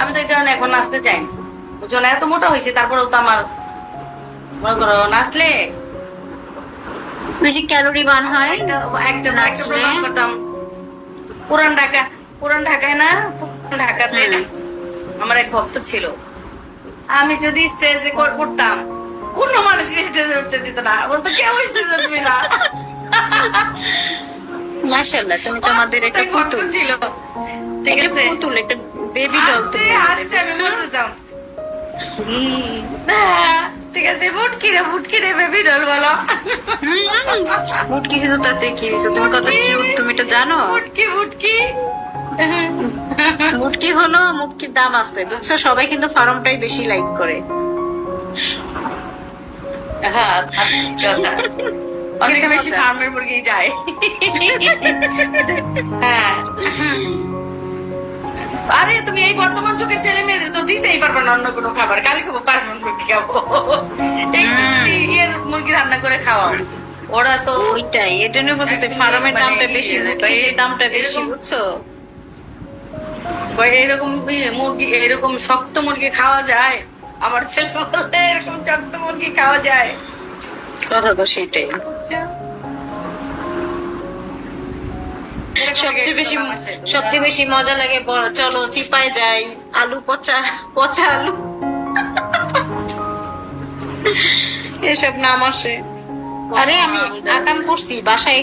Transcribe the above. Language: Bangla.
আমি তো এই কারণে এখন নাচতে চাই না, বুঝছো না? এত মোটা হয়েছে, তারপরেও তো আমার মনে করো নাচলে বেশি ক্যালোরি বার্ন হয় একটা একটা একটা নাচলে। প্রোগ্রাম করতাম পুরান ঢাকা, পুরান ঢাকায় না, পুরান ঢাকাতে আমার এক ভক্ত ছিল। আমি যদি স্টেজে করতাম, কোনো মানুষ স্টেজে উঠতে দিত না, বলতো কেউ স্টেজে উঠবি না। মাশাআল্লাহ, তুমি তোমাদের একটা তাই ভক্ত পুতুল, ছিল, ঠিক একটা আছে? পুতুল, একটা বেবি ডল। আস্তে আস্তে আমি বলে দিতাম হ্যাঁ, ঠিক আছে, মুটকি রে বেবি ডল বলো। মুটকি কিছু তাতে কি হয়েছে? তুমি কত কিউট, তুমি এটা জানো? মুটকি মুটকি মুটকি হলো, মুটকির দাম আছে বুঝছো, সবাই কিন্তু ফার্মটাই বেশি লাইক করে। হ্যাঁ, কথা। অনেক বেশি মজা। ফার্মের মুরগি যায়। হ্যাঁ, আরে তুমি এই বর্তমান যুগের ছেলে মেয়েদের তো দিতেই পারবে না অন্য কোনো খাবার, কালি খাবো, ফার্মের মুরগি খাবো। একটু যদি ইয়ের মুরগি রান্না করে খাওয়াও, ওরা তো ওইটাই, এর জন্য বলতেছে ফার্মের দামটা বেশি, মুরগির দামটা বেশি বুঝছো। এরকম মুরগি, এরকম শক্ত মুরগি খাওয়া যায়? আমার ছেলে বলতে এরকম শক্ত মুরগি খাওয়া যায়? কথা তো সেটাই। সবচেয়ে বেশি মজা লাগে চলো চিপায় যাই, আলু পচা, পচা আলু, এসব নাম আসে। আরে আমি আকাম করছি বাসায়,